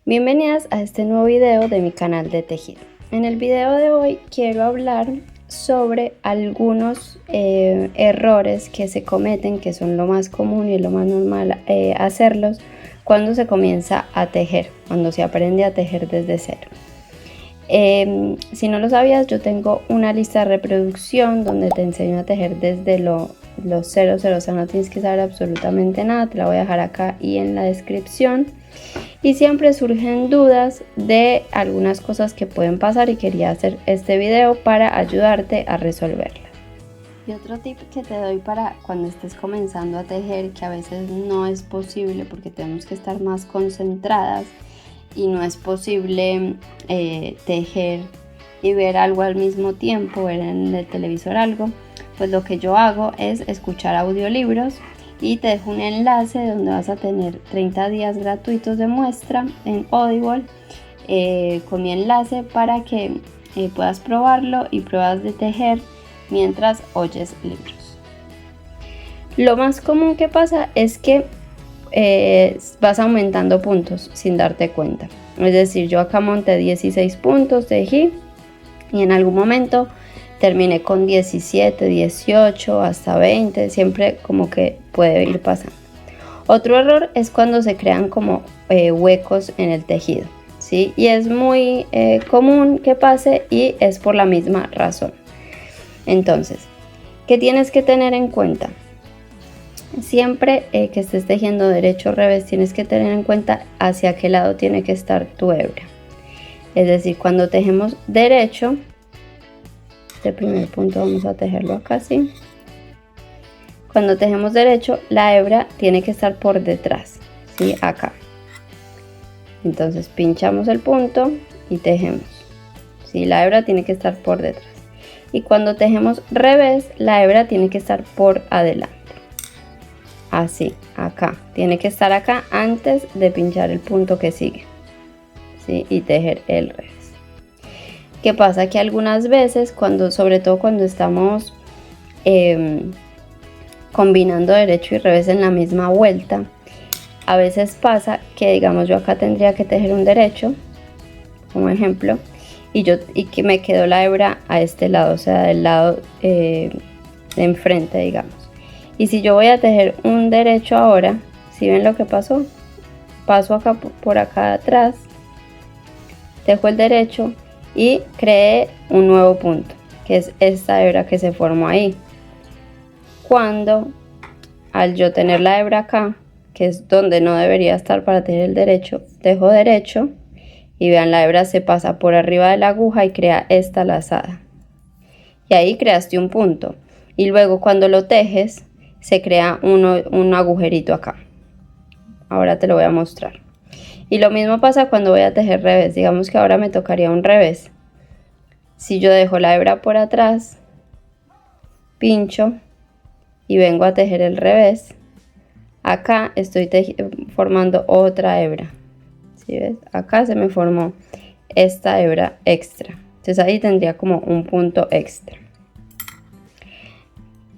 Bienvenidas a este nuevo video de mi canal de tejido. En el video de hoy quiero hablar sobre algunos errores que se cometen, que son lo más común y lo más normal hacerlos cuando se comienza a tejer, cuando se aprende a tejer desde cero. Si no lo sabías, yo tengo una lista de reproducción donde te enseño a tejer desde los ceros, o sea, no tienes que saber absolutamente nada, te la voy a dejar acá y en la descripción. Y siempre surgen dudas de algunas cosas que pueden pasar y quería hacer este video para ayudarte a resolverlas. Y otro tip que te doy para cuando estés comenzando a tejer, que a veces no es posible porque tenemos que estar más concentradas y no es posible tejer y ver algo al mismo tiempo, ver en el televisor algo, pues lo que yo hago es escuchar audiolibros. Y te dejo un enlace donde vas a tener 30 días gratuitos de muestra en Audible con mi enlace para que puedas probarlo y pruebas de tejer mientras oyes libros. Lo más común que pasa es que vas aumentando puntos sin darte cuenta. Es decir, yo acá monté 16 puntos, tejí y en algún momento terminé con 17, 18, hasta 20, siempre como que puede ir pasando. Otro error es cuando se crean como huecos en el tejido, ¿sí? Y es muy común que pase y es por la misma razón. Entonces, ¿qué tienes que tener en cuenta? Siempre que estés tejiendo derecho o revés, tienes que tener en cuenta hacia qué lado tiene que estar tu hebra. Es decir, cuando tejemos derecho, este primer punto vamos a tejerlo acá así. Cuando tejemos derecho, la hebra tiene que estar por detrás, ¿sí? Acá. Entonces pinchamos el punto y tejemos, ¿sí? La hebra tiene que estar por detrás. Y cuando tejemos revés, la hebra tiene que estar por adelante. Así, acá. Tiene que estar acá antes de pinchar el punto que sigue, ¿sí? Y tejer el revés. ¿Qué pasa? Que algunas veces, sobre todo cuando estamos combinando derecho y revés en la misma vuelta, a veces pasa que, digamos, yo acá tendría que tejer un derecho, como ejemplo, y que me quedó la hebra a este lado, o sea, del lado de enfrente, digamos. Y si yo voy a tejer un derecho ahora, ¿sí ven lo que pasó? Paso acá por acá atrás, tejo el derecho y creé un nuevo punto, que es esta hebra que se formó ahí. Cuando al yo tener la hebra acá, que es donde no debería estar para tejer el derecho, tejo derecho y vean, la hebra se pasa por arriba de la aguja y crea esta lazada. Y ahí creaste un punto. Y luego cuando lo tejes, se crea un agujerito acá. Ahora te lo voy a mostrar. Y lo mismo pasa cuando voy a tejer revés. Digamos que ahora me tocaría un revés. Si yo dejo la hebra por atrás, pincho y vengo a tejer el revés, acá estoy formando otra hebra. ¿Sí ves? Acá se me formó esta hebra extra. Entonces ahí tendría como un punto extra.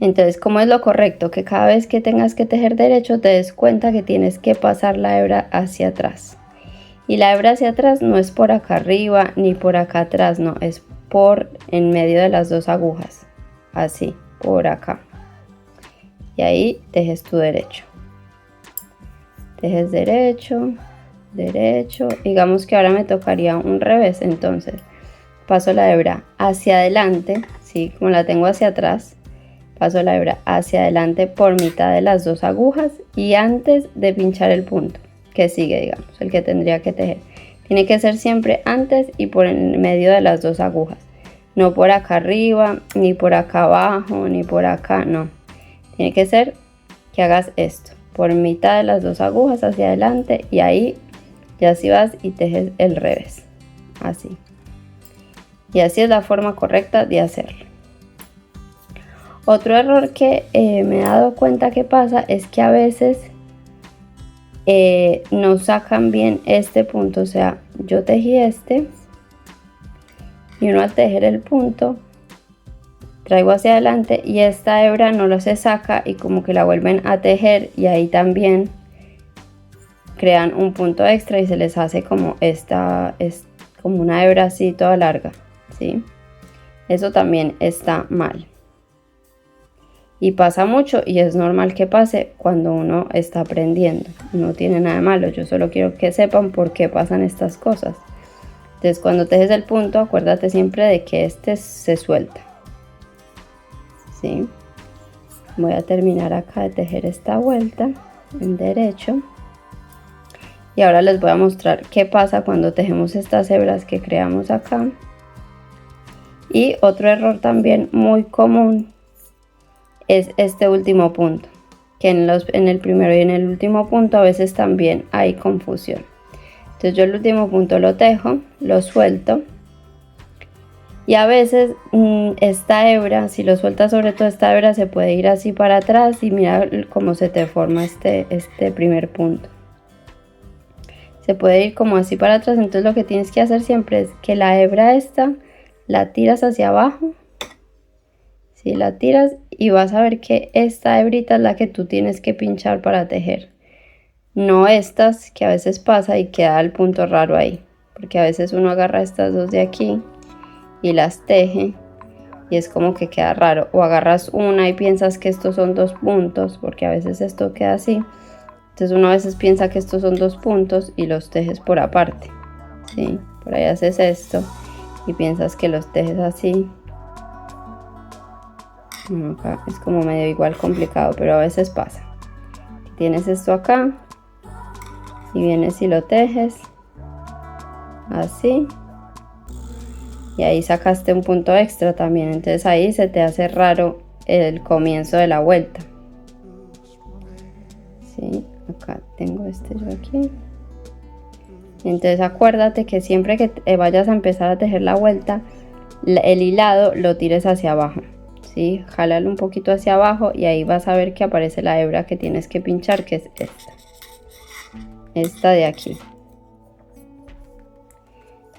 Entonces, ¿cómo es lo correcto? Que cada vez que tengas que tejer derecho te des cuenta que tienes que pasar la hebra hacia atrás. Y la hebra hacia atrás no es por acá arriba ni por acá atrás, no, es por en medio de las dos agujas. Así, por acá. Y ahí tejes tu derecho. Tejes derecho, derecho. Digamos que ahora me tocaría un revés, entonces paso la hebra hacia adelante, ¿sí? Como la tengo hacia atrás. Paso la hebra hacia adelante por mitad de las dos agujas y antes de pinchar el punto que sigue, digamos, el que tendría que tejer. Tiene que ser siempre antes y por en medio de las dos agujas. No por acá arriba, ni por acá abajo, ni por acá, no. Tiene que ser que hagas esto, por mitad de las dos agujas hacia adelante y ahí ya sí vas y tejes el revés. Así. Y así es la forma correcta de hacerlo. Otro error que me he dado cuenta que pasa es que a veces no sacan bien este punto. O sea, yo tejí este y uno al tejer el punto traigo hacia adelante y esta hebra no lo se saca y como que la vuelven a tejer y ahí también crean un punto extra y se les hace como esta, es como una hebra así toda larga, ¿sí? Eso también está mal. Y pasa mucho y es normal que pase cuando uno está aprendiendo. No tiene nada de malo, yo solo quiero que sepan por qué pasan estas cosas. Entonces cuando tejes el punto, acuérdate siempre de que este se suelta, ¿sí? Voy a terminar acá de tejer esta vuelta en derecho. Y ahora les voy a mostrar qué pasa cuando tejemos estas hebras que creamos acá. Y otro error también muy común es este último punto, que en el primero y en el último punto a veces también hay confusión. Entonces yo el último punto lo tejo, lo suelto y a veces esta hebra, si lo sueltas, sobre todo esta hebra, se puede ir así para atrás y mira cómo se te forma este primer punto. Se puede ir como así para atrás, entonces lo que tienes que hacer siempre es que la hebra esta la tiras hacia abajo. Si la tiras y vas a ver que esta hebrita es la que tú tienes que pinchar para tejer. No estas que a veces pasa y queda el punto raro ahí. Porque a veces uno agarra estas dos de aquí y las teje y es como que queda raro. O agarras una y piensas que estos son dos puntos, porque a veces esto queda así. Entonces uno a veces piensa que estos son dos puntos y los tejes por aparte, ¿sí? Por ahí haces esto y piensas que los tejes así. Acá es como medio igual complicado, pero a veces pasa. Tienes esto acá y vienes y lo tejes así y ahí sacaste un punto extra también, entonces ahí se te hace raro el comienzo de la vuelta. Sí, acá tengo este yo aquí. Entonces acuérdate que siempre que vayas a empezar a tejer la vuelta, el hilado lo tires hacia abajo. ¿Sí? Jálalo un poquito hacia abajo y ahí vas a ver que aparece la hebra que tienes que pinchar, que es esta de aquí.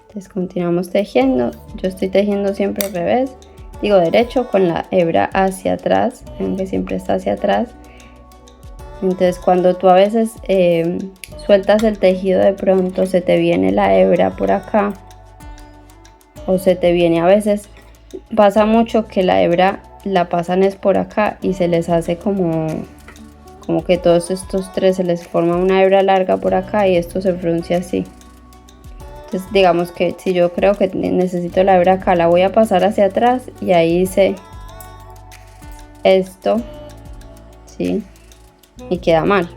Entonces continuamos tejiendo. Yo estoy tejiendo siempre al revés, digo derecho, con la hebra hacia atrás. Ven que siempre está hacia atrás. Entonces cuando tú a veces sueltas el tejido, de pronto se te viene la hebra por acá o se te viene, a veces pasa mucho que la hebra la pasan es por acá y se les hace como que todos estos tres se les forma una hebra larga por acá y esto se fruncia así. Entonces digamos que si yo creo que necesito la hebra acá, la voy a pasar hacia atrás y ahí hice esto, ¿sí? Y queda mal.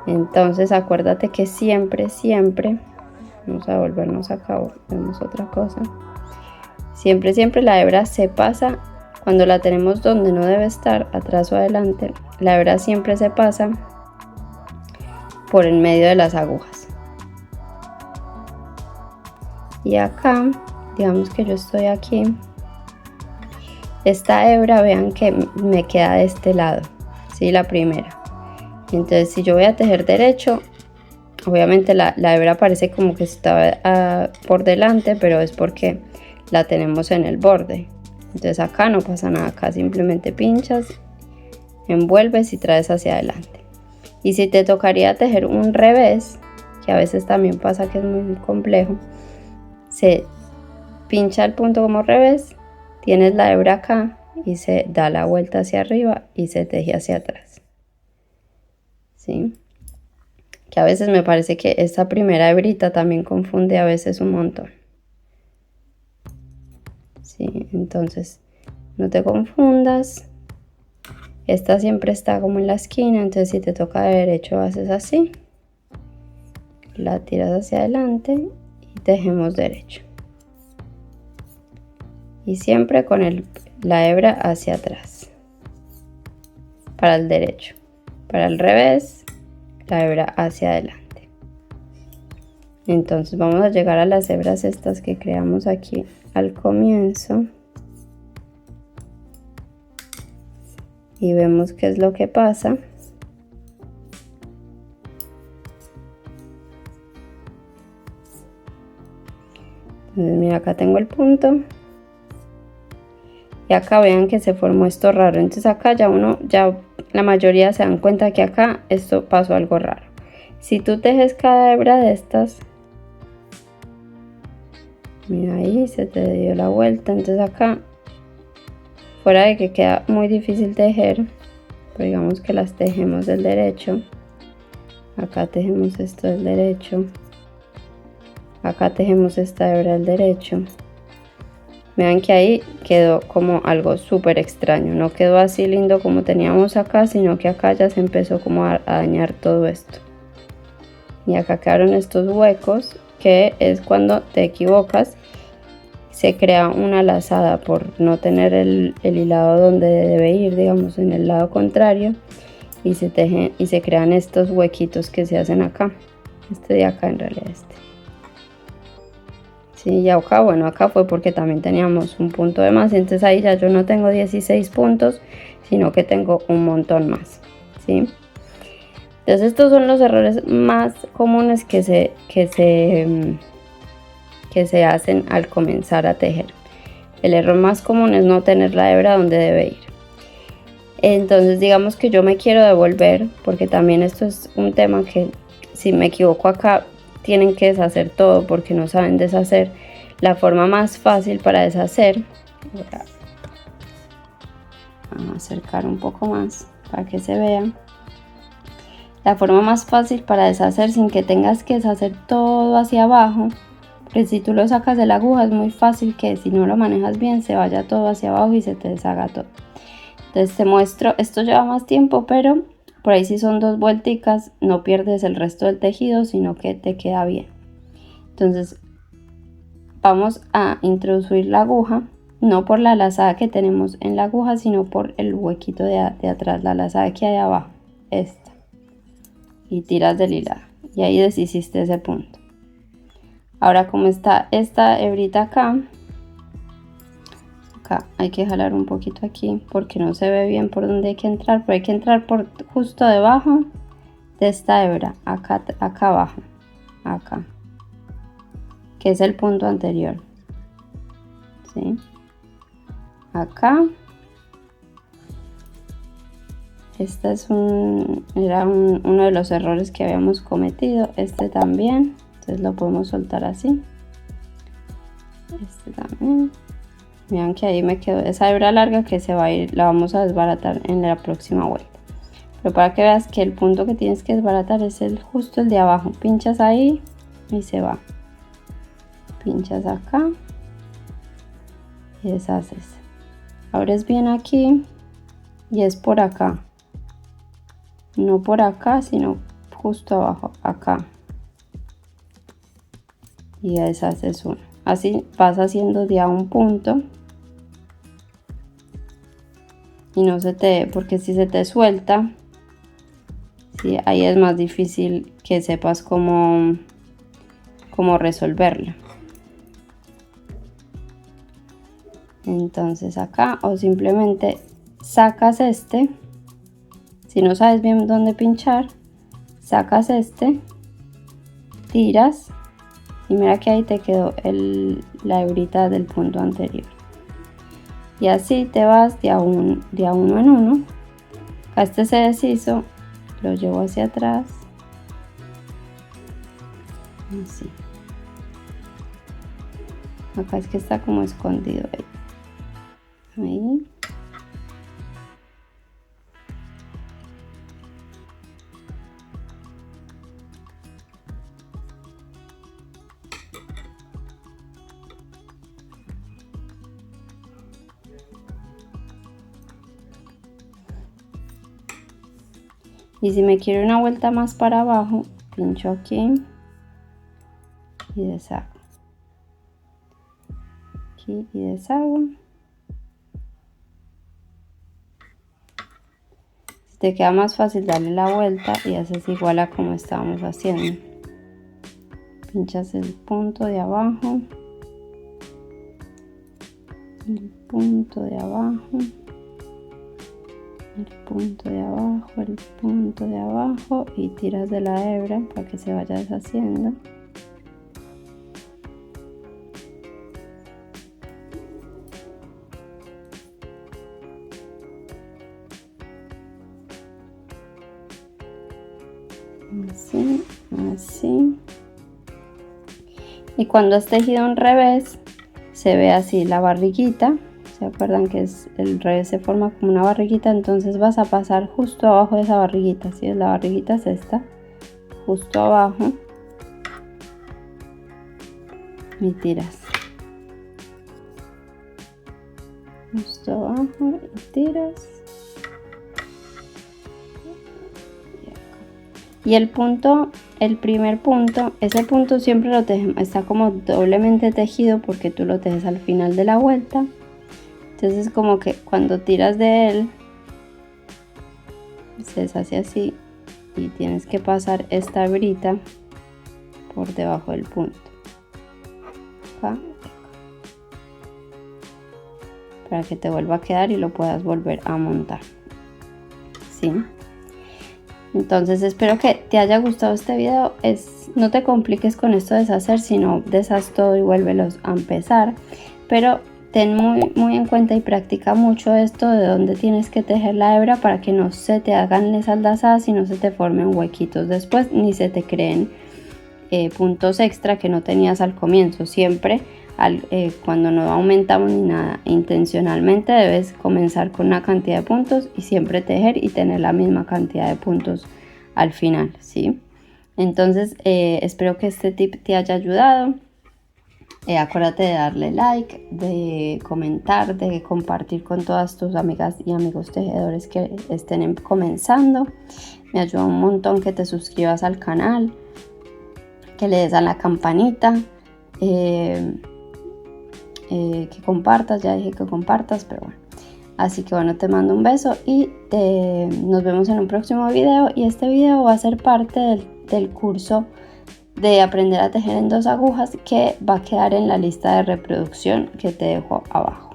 Entonces acuérdate que siempre, vamos a volvernos acá, vemos otra cosa. Siempre la hebra se pasa, cuando la tenemos donde no debe estar, atrás o adelante, la hebra siempre se pasa por en medio de las agujas. Y acá, digamos que yo estoy aquí, esta hebra, vean que me queda de este lado, ¿sí? La primera. Entonces si yo voy a tejer derecho, obviamente la hebra parece como que está por delante, pero es porque la tenemos en el borde. Entonces acá no pasa nada, acá simplemente pinchas, envuelves y traes hacia adelante. Y si te tocaría tejer un revés, que a veces también pasa que es muy complejo, se pincha el punto como revés, tienes la hebra acá y se da la vuelta hacia arriba y se teje hacia atrás, ¿sí? Que a veces me parece que esta primera hebrita también confunde a veces un montón. Sí, entonces no te confundas. Esta siempre está como en la esquina, entonces si te toca de derecho haces así, la tiras hacia adelante y tejemos derecho. Y siempre con la hebra hacia atrás. Para el derecho. Para el revés, la hebra hacia adelante. Entonces vamos a llegar a las hebras estas que creamos aquí al comienzo y vemos qué es lo que pasa. Entonces mira, acá tengo el punto y acá vean que se formó esto raro, entonces acá ya uno ya la mayoría se dan cuenta que acá esto pasó algo raro. Si tú tejes cada hebra de estas, mira ahí se te dio la vuelta, entonces acá, fuera de que queda muy difícil tejer, pero digamos que las tejemos del derecho, acá tejemos esto del derecho, acá tejemos esta hebra del derecho. Vean que ahí quedó como algo súper extraño, no quedó así lindo como teníamos acá, sino que acá ya se empezó como a dañar todo esto. Y acá quedaron estos huecos, que es cuando te equivocas, se crea una lazada por no tener el hilado donde debe ir, digamos en el lado contrario, y se tejen y se crean estos huequitos que se hacen acá, este de acá en realidad Sí, y acá, bueno, acá fue porque también teníamos un punto de más, entonces ahí ya yo no tengo 16 puntos, sino que tengo un montón más, ¿sí? Entonces estos son los errores más comunes que se hacen al comenzar a tejer. El error más común es no tener la hebra donde debe ir. Entonces digamos que yo me quiero devolver, porque también esto es un tema que si me equivoco acá, tienen que deshacer todo porque no saben deshacer. La forma más fácil para deshacer, vamos a acercar un poco más para que se vea. La forma más fácil para deshacer sin que tengas que deshacer todo hacia abajo, porque si tú lo sacas de la aguja es muy fácil que si no lo manejas bien se vaya todo hacia abajo y se te deshaga todo. Entonces te muestro, esto lleva más tiempo, pero por ahí si son 2 vuelticas no pierdes el resto del tejido, sino que te queda bien. Entonces vamos a introducir la aguja, no por la lazada que tenemos en la aguja, sino por el huequito de atrás, la lazada que hay abajo, esta, y tiras del hilado y ahí deshiciste ese punto. Ahora como está esta hebrita acá hay que jalar un poquito aquí porque no se ve bien por donde hay que entrar, pero hay que entrar por justo debajo de esta hebra, acá abajo, acá, que es el punto anterior, ¿sí? Acá, este es era uno de los errores que habíamos cometido, este también, entonces lo podemos soltar así, este también. Vean que ahí me quedó esa hebra larga que se va a ir, la vamos a desbaratar en la próxima vuelta. Pero para que veas que el punto que tienes que desbaratar es justo el de abajo. Pinchas ahí y se va. Pinchas acá y deshaces. Abres bien aquí y es por acá. No por acá, sino justo abajo, acá. Y deshaces uno. Así vas haciendo de a un punto. Y no se te, porque si se te suelta, sí, ahí es más difícil que sepas cómo resolverlo. Entonces acá, o simplemente sacas este, si no sabes bien dónde pinchar, sacas este, tiras y mira que ahí te quedó la hebrita del punto anterior. Y así te vas de a uno en uno. Acá este se deshizo, lo llevo hacia atrás, así. Acá es que está como escondido ahí. Y si me quiero una vuelta más para abajo, pincho aquí y deshago. Aquí y deshago. Si te queda más fácil darle la vuelta y haces igual a como estábamos haciendo. Pinchas el punto de abajo, el punto de abajo, el punto de abajo, el punto de abajo y tiras de la hebra para que se vaya deshaciendo. Y cuando has tejido un revés, se ve así la barriguita. ¿Se acuerdan que el revés se forma como una barriguita? Entonces vas a pasar justo abajo de esa barriguita. Si es la barriguita es esta, justo abajo, y tiras. Justo abajo y tiras. Y el punto, el primer punto, ese punto siempre lo está como doblemente tejido porque tú lo tejes al final de la vuelta. Entonces como que cuando tiras de él se deshace así y tienes que pasar esta hebrita por debajo del punto. Acá. Para que te vuelva a quedar y lo puedas volver a montar. ¿Sí? Entonces espero que te haya gustado este video. No te compliques con esto de deshacer, sino deshaz todo y vuélvelos a empezar. Pero ten muy en cuenta y practica mucho esto de dónde tienes que tejer la hebra para que no se te hagan esas lazadas y no se te formen huequitos después, ni se te creen puntos extra que no tenías al comienzo. Siempre cuando no aumentamos ni nada intencionalmente, debes comenzar con una cantidad de puntos y siempre tejer y tener la misma cantidad de puntos al final, ¿sí? Entonces espero que este tip te haya ayudado. Acuérdate de darle like, de comentar, de compartir con todas tus amigas y amigos tejedores que estén comenzando. Me ayuda un montón que te suscribas al canal, que le des a la campanita, que compartas. Ya dije que compartas, pero bueno. Así que bueno, te mando un beso y nos vemos en un próximo video. Y este video va a ser parte del curso de aprender a tejer en 2 agujas que va a quedar en la lista de reproducción que te dejo abajo.